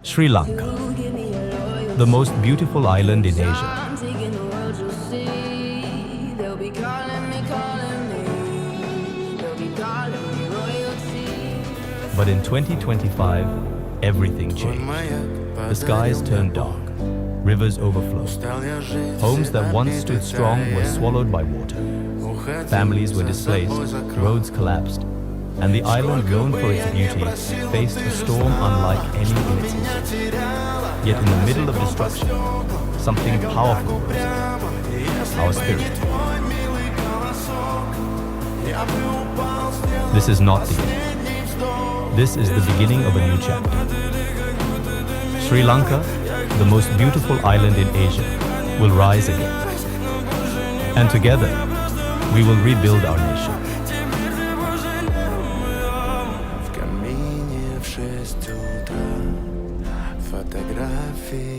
Sri Lanka, the most beautiful island in Asia. But in 2025, everything changed. The skies turned dark, rivers overflowed. Homes that once stood strong were swallowed by water. Families were displaced, roads collapsed, and the island known for its beauty faced a storm unlike any in its history. Yet in the middle of destruction, something powerful rose up. Our spirit. This is not the end. This is the beginning of a new chapter. Sri Lanka, the most beautiful island in Asia, will rise again. And together, we will rebuild our nation. В камине в 6 утра фотографии.